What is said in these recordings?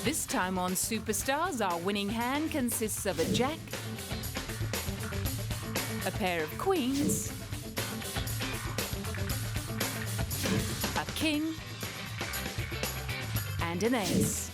This time on Superstars, our winning hand consists of a jack, a pair of queens, a king, and an ace.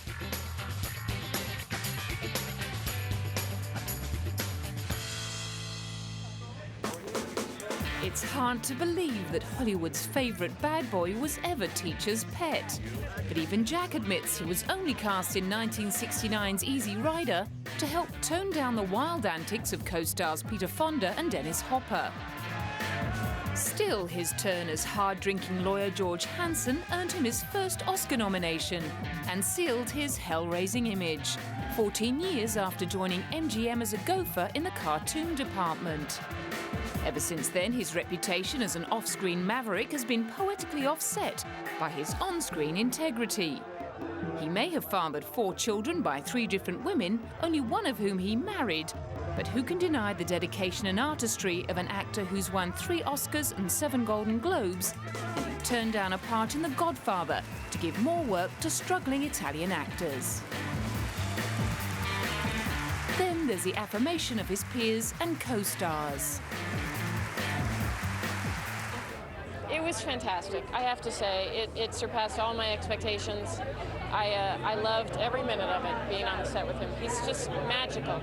It's hard to believe that Hollywood's favourite bad boy was ever Teacher's pet. But even Jack admits he was only cast in 1969's Easy Rider to help tone down the wild antics of co-stars Peter Fonda and Dennis Hopper. Still, his turn as hard-drinking lawyer George Hansen earned him his first Oscar nomination and sealed his hell-raising image, 14 years after joining MGM as a gopher in the cartoon department. Ever since then, his reputation as an off-screen maverick has been poetically offset by his on-screen integrity. He may have fathered 4 children by 3 different women, only one of whom he married. But who can deny the dedication and artistry of an actor who's won 3 Oscars and 7 Golden Globes, and who turned down a part in The Godfather to give more work to struggling Italian actors? Then there's the affirmation of his peers and co-stars. It was fantastic. I have to say, it surpassed all my expectations. I loved every minute of it, being on the set with him. He's just magical.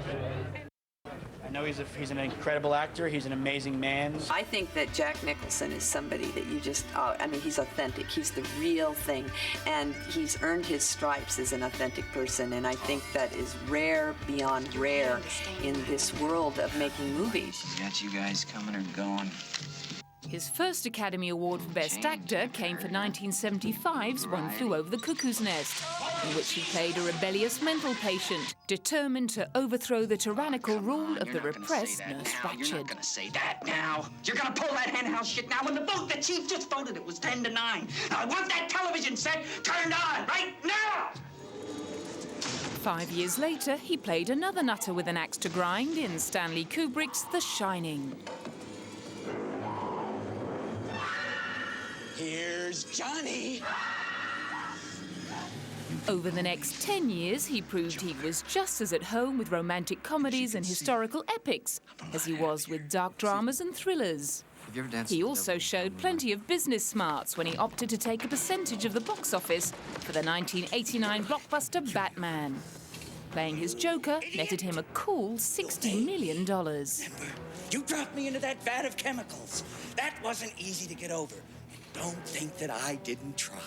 I know he's an incredible actor. He's an amazing man. I think that Jack Nicholson is somebody that you just, I mean, he's authentic. He's the real thing. And he's earned his stripes as an authentic person. And I think that is rare beyond rare in this world of making movies. Got you guys coming or going? His first Academy Award for Best Actor came for 1975's One Flew Over the Cuckoo's Nest, in which he played a rebellious mental patient determined to overthrow the tyrannical rule of the repressed Nurse Ratched. You're not gonna say that now. You're gonna pull that henhouse shit now. When the chief just voted, it was 10-9. I want that television set turned on right now. 5 years later, he played another nutter with an axe to grind in Stanley Kubrick's The Shining. Here's Johnny. Over the next 10 years, he proved he was just as at home with romantic comedies and historical epics as he was with dark dramas and thrillers. He also showed plenty of business smarts when he opted to take a percentage of the box office for the 1989 blockbuster Batman. Playing his Joker netted him a cool $60 million. You dropped me into that vat of chemicals. That wasn't easy to get over. Don't think that I didn't try.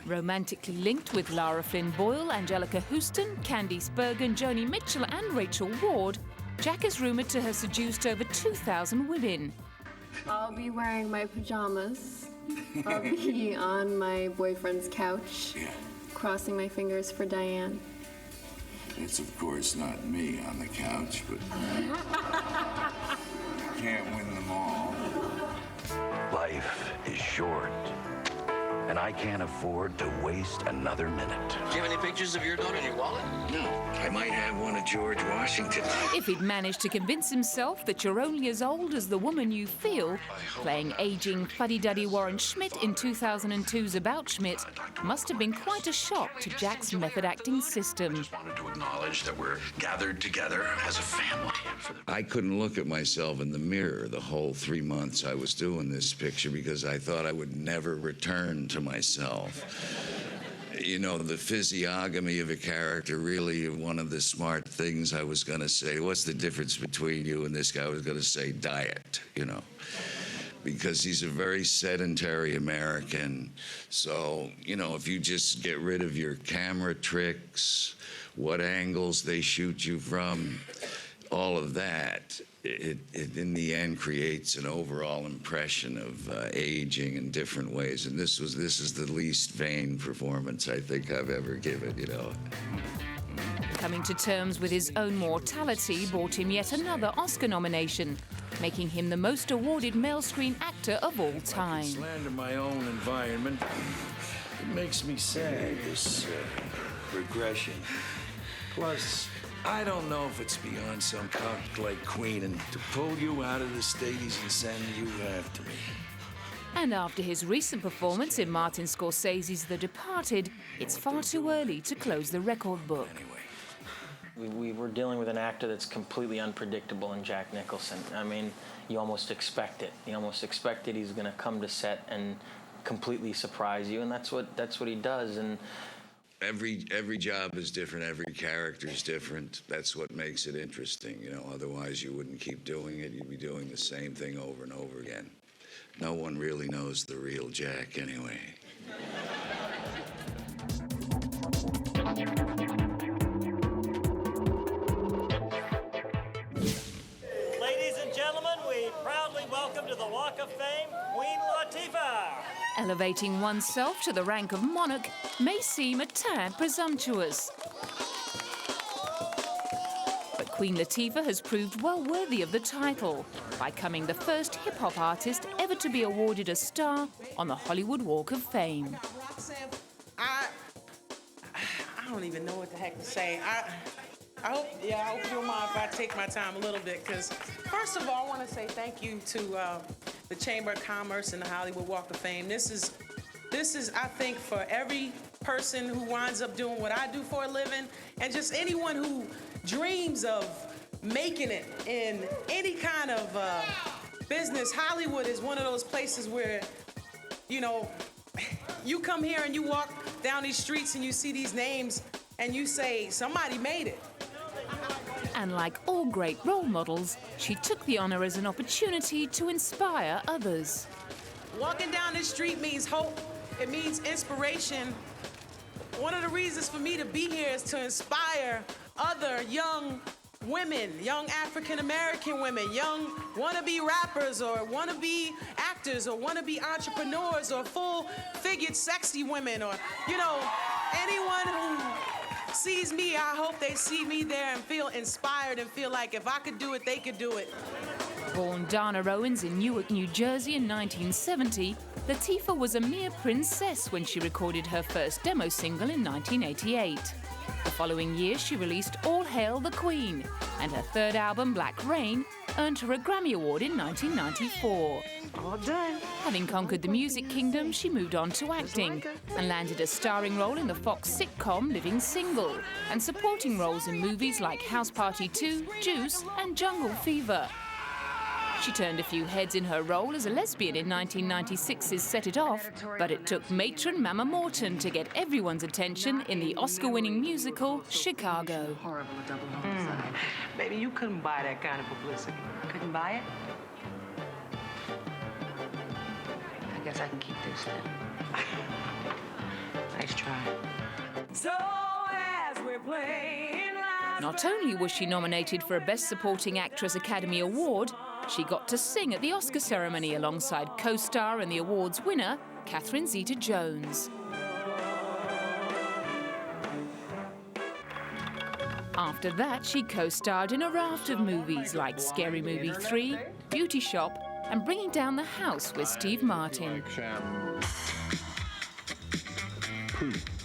Romantically linked with Lara Flynn Boyle, Angelica Houston, Candice Bergen, Joni Mitchell and Rachel Ward, Jack is rumoured to have seduced over 2,000 women. I'll be wearing my pajamas. I'll be on my boyfriend's couch, crossing my fingers for Diane. It's of course not me on the couch, but can't win them all. Life is short, and I can't afford to waste another minute. Do you have any pictures of your daughter in your wallet? No, I might have one of George Washington. If he'd managed to convince himself that you're only as old as the woman you feel, playing aging fuddy-duddy Warren Schmidt in 2002's About Schmidt must have been quite a shock to Jack's method-acting system. I just wanted to acknowledge that we're gathered together as a family. I couldn't look at myself in the mirror the whole 3 months I was doing this picture because I thought I would never return to myself. You know, the physiognomy of a character, really one of the smart things I was going to say, what's the difference between you and this guy? I was going to say diet, you know, because he's a very sedentary American. So, you know, if you just get rid of your camera tricks, what angles they shoot you from, all of that, it in the end creates an overall impression of aging in different ways. And this is the least vain performance I think I've ever given, you know. Coming to terms with his own mortality brought him yet another Oscar nomination, making him the most awarded male screen actor of all time. Slander my own environment. It makes me sad, this regression. Plus, I don't know if it's beyond some cock like Queen and to pull you out of the Stadies and send you after me. And after his recent performance in Martin Scorsese's The Departed, it's far too early to close the record book. We were dealing with an actor that's completely unpredictable in Jack Nicholson. I mean, you almost expect it. You almost expect it. He's going to come to set and completely surprise you, and that's what he does. And every job is different. Every character is different. That's what makes it interesting. You know, otherwise you wouldn't keep doing it. You'd be doing the same thing over and over again. No one really knows the real Jack anyway. Ladies and gentlemen, we proudly welcome to the Walk of Fame, Queen Latifah. Elevating oneself to the rank of monarch may seem a tad presumptuous. But Queen Latifah has proved well worthy of the title by becoming the first hip-hop artist ever to be awarded a star on the Hollywood Walk of Fame. I don't even know what the heck to say. I hope you don't mind if I take my time a little bit, because first of all, I want to say thank you to the Chamber of Commerce and the Hollywood Walk of Fame. This is, I think, for every person who winds up doing what I do for a living, and just anyone who dreams of making it in any kind of business. Hollywood is one of those places where, you know, you come here and you walk down these streets and you see these names and you say, somebody made it. And like all great role models, she took the honor as an opportunity to inspire others. Walking down this street means hope. It means inspiration. One of the reasons for me to be here is to inspire other young women, young African-American women, young wannabe rappers or wannabe actors or wannabe entrepreneurs or full-figured sexy women, or, you know, anyone who sees me, I hope they see me there and feel inspired and feel like if I could do it, they could do it. Born Dana Owens in Newark, New Jersey in 1970, Latifah was a mere princess when she recorded her first demo single in 1988. The following year, she released All Hail the Queen, and her third album, Black Rain, earned her a Grammy Award in 1994. All done. Having conquered the music kingdom, she moved on to acting and landed a starring role in the Fox sitcom Living Single, and supporting roles in movies like House Party 2, Juice, and Jungle Fever. She turned a few heads in her role as a lesbian in 1996's Set It Off, but it took matron Mama Morton to get everyone's attention in the Oscar-winning musical Chicago. Horrible double homicide. Baby, you couldn't buy that kind of publicity. Couldn't buy it? I guess I can keep this then. Nice try. So as we're playing live. Not only was she nominated for a Best Supporting Actress Academy Award, she got to sing at the Oscar ceremony alongside co-star and the award's winner, Catherine Zeta-Jones. After that, she co-starred in a raft of movies like Scary Movie 3, Beauty Shop, and Bringing Down the House with Steve Martin.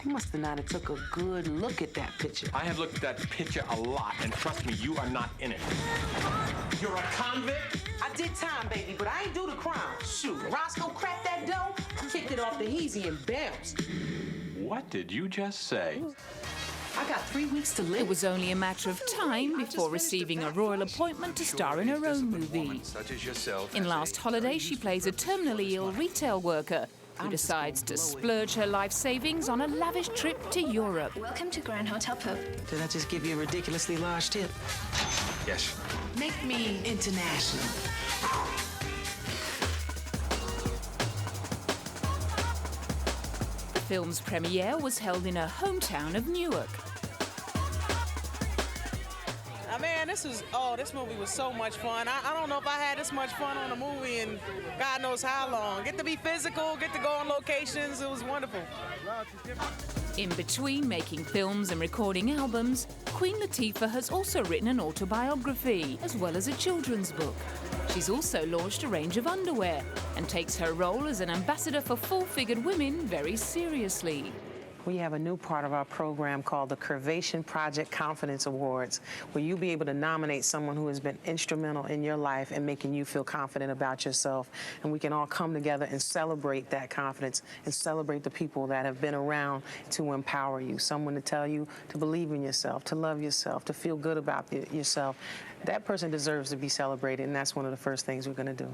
You must have not took a good look at that picture. I have looked at that picture a lot, and trust me, you are not in it. You're a convict? I did time, baby, but I ain't do the crime. Shoot, Roscoe cracked that dough, kicked it off the heezy and bounced. What did you just say? I got 3 weeks to live. It was only a matter of time before receiving a royal appointment to star in her own movie. In Last Holiday, she plays a terminally ill retail worker who decides to splurge her life savings on a lavish trip to Europe. Welcome to Grand Hotel Pope. Did I just give you a ridiculously large tip? Yes. Make me international. The film's premiere was held in her hometown of Newark. Man, this movie was so much fun. I don't know if I had this much fun on a movie in God knows how long. Get to be physical, get to go on locations. It was wonderful. In between making films and recording albums, Queen Latifah has also written an autobiography, as well as a children's book. She's also launched a range of underwear and takes her role as an ambassador for full-figured women very seriously. We have a new part of our program called the Curvation Project Confidence Awards, where you'll be able to nominate someone who has been instrumental in your life and making you feel confident about yourself. And we can all come together and celebrate that confidence and celebrate the people that have been around to empower you. Someone to tell you to believe in yourself, to love yourself, to feel good about yourself. That person deserves to be celebrated, and that's one of the first things we're going to do.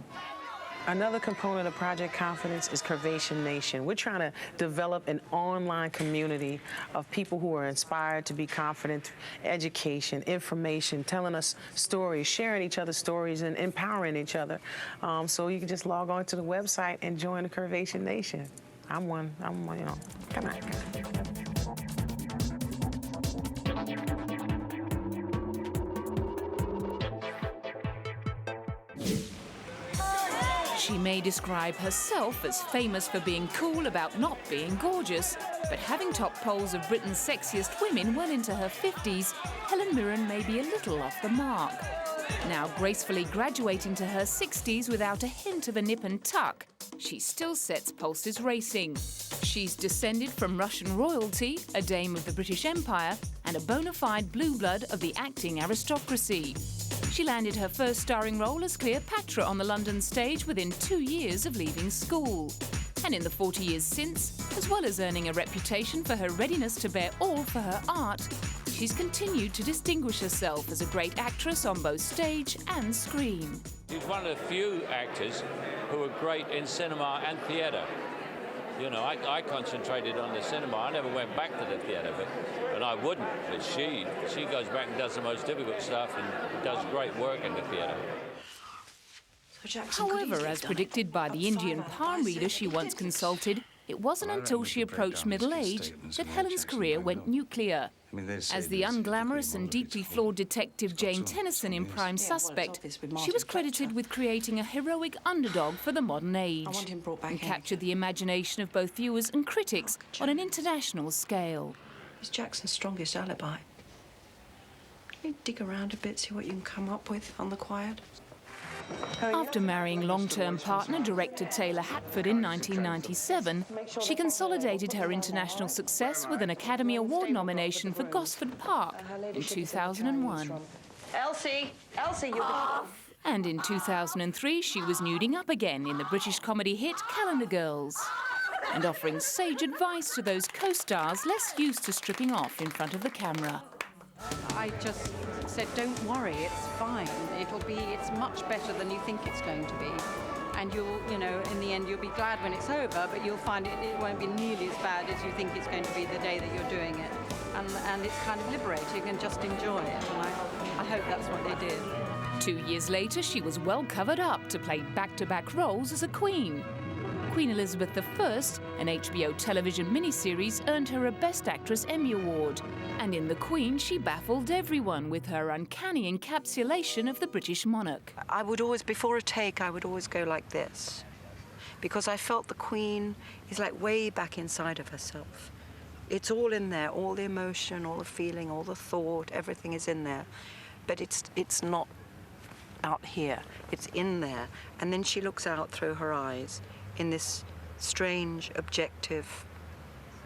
Another component of Project Confidence is Curvation Nation. We're trying to develop an online community of people who are inspired to be confident through education, information, telling us stories, sharing each other's stories, and empowering each other. So you can just log on to the website and join the Curvation Nation. I'm one, you know, come on. She may describe herself as famous for being cool about not being gorgeous, but having topped polls of Britain's sexiest women well into her 50s, Helen Mirren may be a little off the mark. Now gracefully graduating to her 60s without a hint of a nip and tuck, she still sets pulses racing. She's descended from Russian royalty, a dame of the British Empire, and a bona fide blue blood of the acting aristocracy. She landed her first starring role as Cleopatra on the London stage within 2 years of leaving school. And in the 40 years since, as well as earning a reputation for her readiness to bear all for her art, she's continued to distinguish herself as a great actress on both stage and screen. She's one of the few actors who are great in cinema and theatre. You know, I concentrated on the cinema. I never went back to the theatre, and I wouldn't. But she goes back and does the most difficult stuff and does great work in the theatre. However, as predicted by the Indian palm reader she once consulted, it wasn't until she approached middle age that Helen's career went nuclear. As the unglamorous and deeply flawed detective Jane Tennyson in Prime Suspect, she was credited with creating a heroic underdog for the modern age and captured the imagination of both viewers and critics on an international scale. It's Jackson's strongest alibi. Can you dig around a bit, see what you can come up with on the quiet? After marrying long-term partner director Taylor Hatford in 1997, she consolidated her international success with an Academy Award nomination for Gosford Park in 2001. Elsie, you're And in 2003, she was nuding up again in the British comedy hit Calendar Girls and offering sage advice to those co-stars less used to stripping off in front of the camera. I just said, don't worry, it's fine. It's much better than you think it's going to be. And in the end, you'll be glad when it's over, but you'll find it won't be nearly as bad as you think it's going to be the day that you're doing it. And it's kind of liberating and just enjoy it. And I hope that's what they did. 2 years later, she was well covered up to play back-to-back roles as a queen. Queen Elizabeth I, an HBO television miniseries, earned her a Best Actress Emmy Award. And in The Queen, she baffled everyone with her uncanny encapsulation of the British monarch. I would always, before a take, I would always go like this. Because I felt the Queen is like way back inside of herself. It's all in there, all the emotion, all the feeling, all the thought, everything is in there. But it's not out here, it's in there. And then she looks out through her eyes in this strange, objective,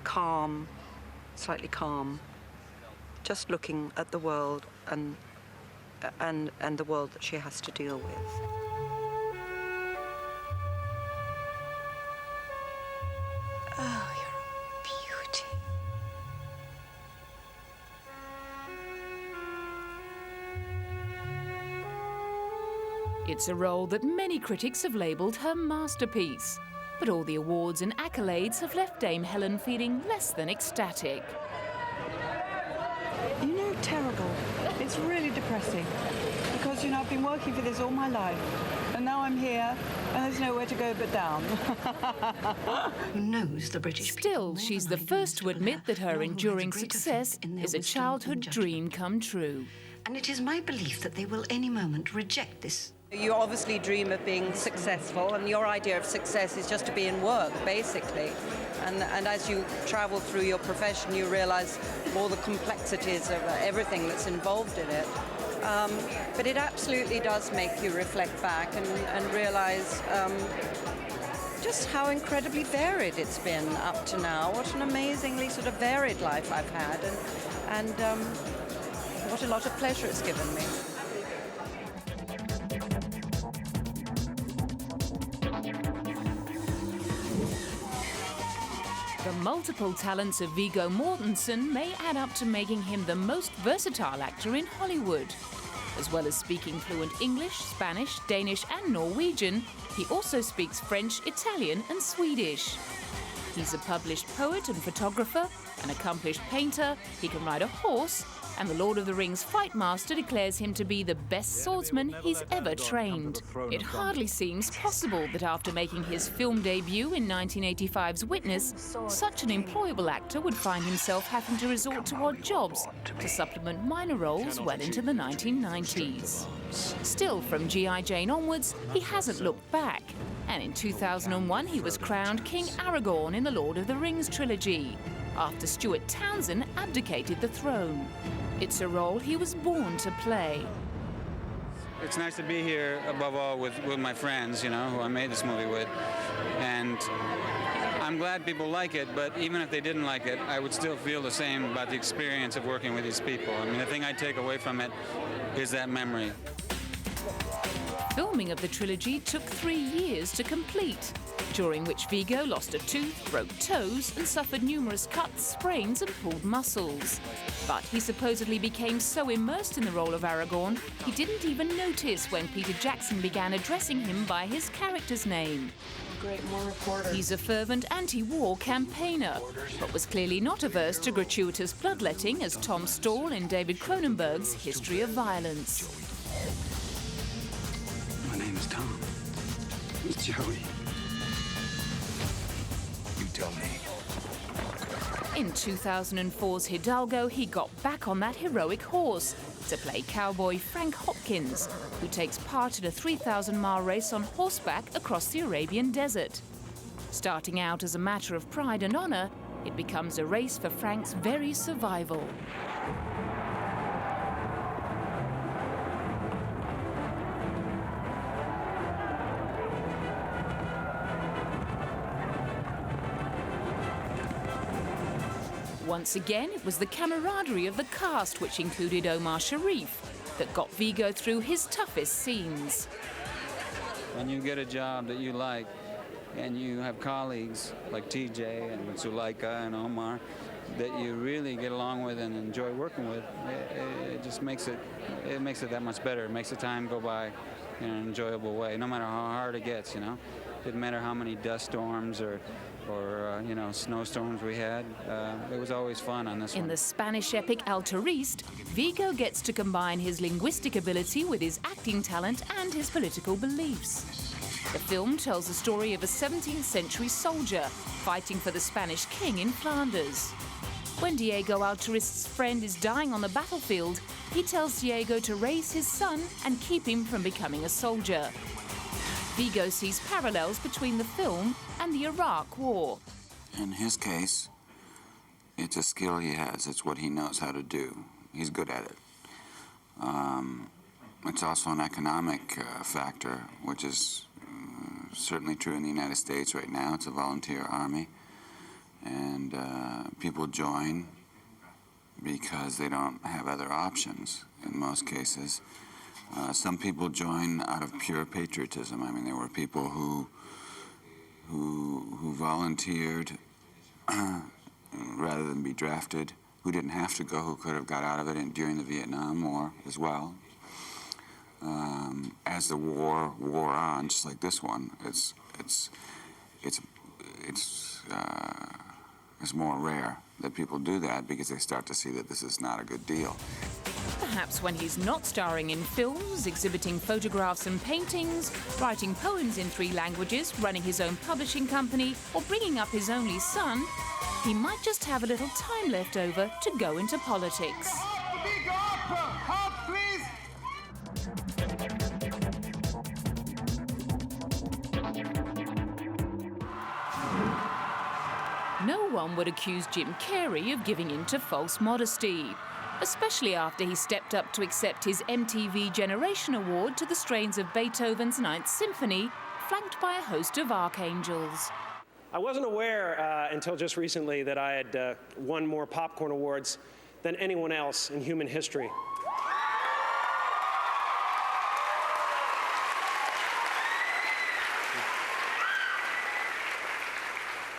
calm, slightly calm, just looking at the world and the world that she has to deal with. Oh, you're a beauty. It's a role that many critics have labelled her masterpiece. But all the awards and accolades have left Dame Helen feeling less than ecstatic. You know, terrible. It's really depressing. Because, I've been working for this all my life. And now I'm here, and there's nowhere to go but down. Who knows the British people? Still, she's the first to admit that her enduring success is a childhood dream come true. And it is my belief that they will any moment reject this. You obviously dream of being successful, and your idea of success is just to be in work, basically. And as you travel through your profession, you realise all the complexities of everything that's involved in it. But it absolutely does make you reflect back and realize just how incredibly varied it's been up to now. What an amazingly sort of varied life I've had, and what a lot of pleasure it's given me. The multiple talents of Viggo Mortensen may add up to making him the most versatile actor in Hollywood. As well as speaking fluent English, Spanish, Danish and Norwegian, he also speaks French, Italian and Swedish. He's a published poet and photographer, an accomplished painter, he can ride a horse, and the Lord of the Rings fight master declares him to be the best swordsman he's ever trained. It hardly seems possible that after making his film debut in 1985's Witness, such an employable actor would find himself having to resort to odd jobs to supplement minor roles well into the 1990s. Still, from G.I. Jane onwards, he hasn't looked back. And in 2001, he was crowned King Aragorn in the Lord of the Rings trilogy, after Stuart Townsend abdicated the throne. It's a role he was born to play. It's nice to be here, above all, with my friends, you know, who I made this movie with. And I'm glad people like it, but even if they didn't like it, I would still feel the same about the experience of working with these people. I mean, the thing I take away from it is that memory. Filming of the trilogy took 3 years to complete, during which Viggo lost a tooth, broke toes, and suffered numerous cuts, sprains, and pulled muscles. But he supposedly became so immersed in the role of Aragorn, he didn't even notice when Peter Jackson began addressing him by his character's name. He's a fervent anti-war campaigner, but was clearly not averse to gratuitous bloodletting as Tom Stall in David Cronenberg's History of Violence. My name is Tom. It's Joey. You tell me. In 2004's Hidalgo, he got back on that heroic horse to play cowboy Frank Hopkins, who takes part in a 3,000-mile race on horseback across the Arabian desert. Starting out as a matter of pride and honor, it becomes a race for Frank's very survival. Once again, it was the camaraderie of the cast, which included Omar Sharif, that got Viggo through his toughest scenes. When you get a job that you like, and you have colleagues like TJ and Zuleika and Omar that you really get along with and enjoy working with, it just makes it that much better. It makes the time go by in an enjoyable way, no matter how hard it gets, you know. Didn't matter how many dust storms or you know, snowstorms we had. It was always fun on this one. In the Spanish epic Altariste, Viggo gets to combine his linguistic ability with his acting talent and his political beliefs. The film tells the story of a 17th century soldier fighting for the Spanish king in Flanders. When Diego Altariste's friend is dying on the battlefield, he tells Diego to raise his son and keep him from becoming a soldier. Viggo sees parallels between the film and the Iraq War. In his case, it's a skill he has. It's what he knows how to do. He's good at it. It's also an economic factor, which is certainly true in the United States right now. It's a volunteer army. And people join because they don't have other options in most cases. Some people join out of pure patriotism. I mean, there were people who volunteered rather than be drafted, who didn't have to go, who could have got out of it during the Vietnam War as well. As the war wore on, just like this one, it's more rare that people do that because they start to see that this is not a good deal. Perhaps when he's not starring in films, exhibiting photographs and paintings, writing poems in 3 languages, running his own publishing company, or bringing up his only son, he might just have a little time left over to go into politics. No one would accuse Jim Carrey of giving in to false modesty. especially after he stepped up to accept his MTV Generation Award to the strains of Beethoven's Ninth Symphony, flanked by a host of archangels. I wasn't aware until just recently that I had won more popcorn awards than anyone else in human history.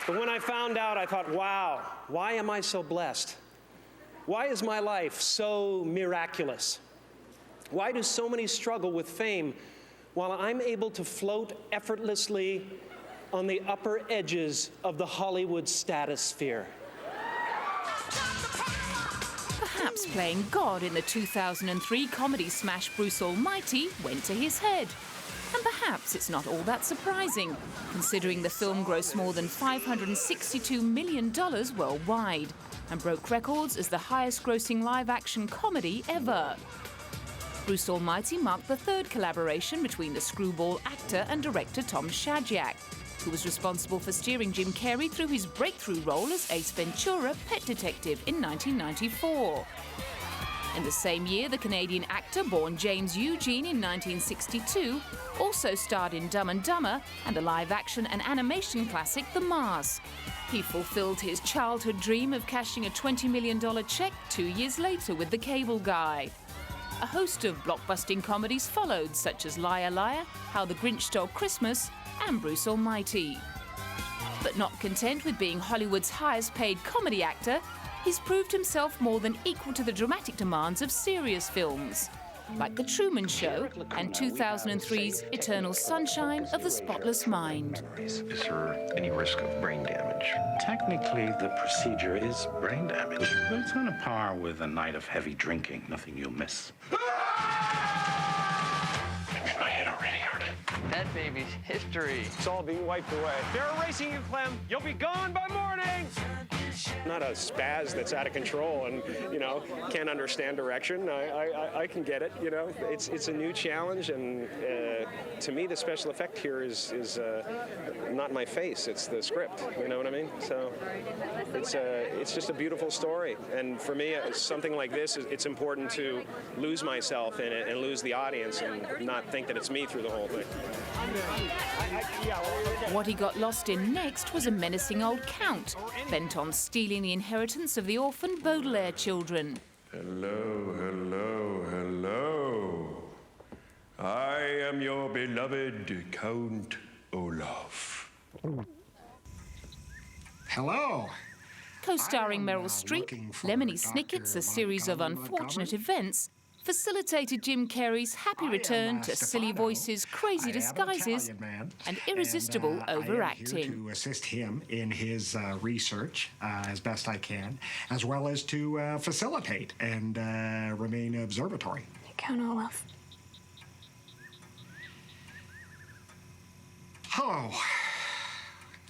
But when I found out, I thought, wow, why am I so blessed? Why is my life so miraculous? Why do so many struggle with fame while I'm able to float effortlessly on the upper edges of the Hollywood stratosphere? Perhaps playing God in the 2003 comedy smash Bruce Almighty went to his head. And perhaps it's not all that surprising, considering the film grossed more than $562 million worldwide and broke records as the highest-grossing live-action comedy ever. Bruce Almighty marked the third collaboration between the screwball actor and director Tom Shadyac, who was responsible for steering Jim Carrey through his breakthrough role as Ace Ventura, Pet Detective, in 1994. In the same year, the Canadian actor, born James Eugene in 1962, also starred in Dumb and Dumber and the live-action and animation classic The Mask. He fulfilled his childhood dream of cashing a $20 million check 2 years later with The Cable Guy. A host of blockbusting comedies followed, such as Liar Liar, How the Grinch Stole Christmas, and Bruce Almighty. But not content with being Hollywood's highest-paid comedy actor, he's proved himself more than equal to the dramatic demands of serious films, like The Truman Show and 2003's Eternal Sunshine of the Spotless Mind. Is there any risk of brain damage? Technically, the procedure is brain damage, but it's on a par with a night of heavy drinking. Nothing you'll miss. That baby's history. It's all being wiped away. They're erasing you, Clem. You'll be gone by morning. Not a spaz that's out of control and, you know, can't understand direction. I can get it, you know. It's a new challenge, and to me, the special effect here is not my face. It's the script. You know what I mean? So it's just a beautiful story. And for me, something like this, it's important to lose myself in it and lose the audience and not think that it's me through the whole thing. What he got lost in next was a menacing old count, bent on stealing the inheritance of the orphan Baudelaire children. Hello, hello, hello. I am your beloved Count Olaf. Hello. Co-starring Meryl Streep, Lemony Snicket's A Series of Unfortunate Events facilitated Jim Carrey's happy return to silly voices, crazy disguises, and irresistible overacting. I'm here to assist him in his research as best I can, as well as to facilitate and remain observatory. Count Olaf. Oh.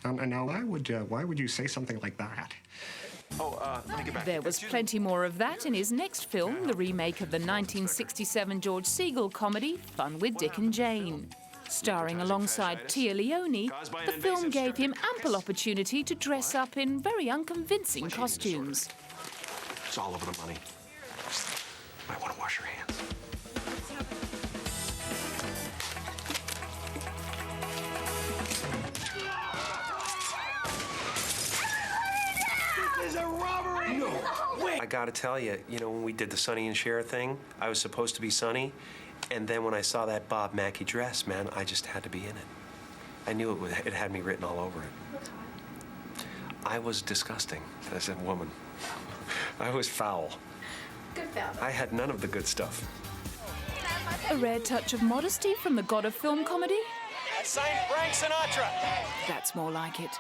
Now, why would you say something like that? Let me get back. There was plenty more of that in his next film, the remake of the 1967 George Segal comedy Fun with Dick and Jane. Starring alongside Tia Leone, the film gave him ample opportunity to dress up in very unconvincing costumes. It's all over the money. Might want to wash your hands. This is a robbery! No way! I gotta tell you, when we did the Sonny and Cher thing, I was supposed to be Sonny, and then when I saw that Bob Mackie dress, man, I just had to be in it. I knew it had me written all over it. I was disgusting as a woman. I was foul. Good foul. I had none of the good stuff. A rare touch of modesty from the god of film comedy? Saint Frank Sinatra. That's more like it.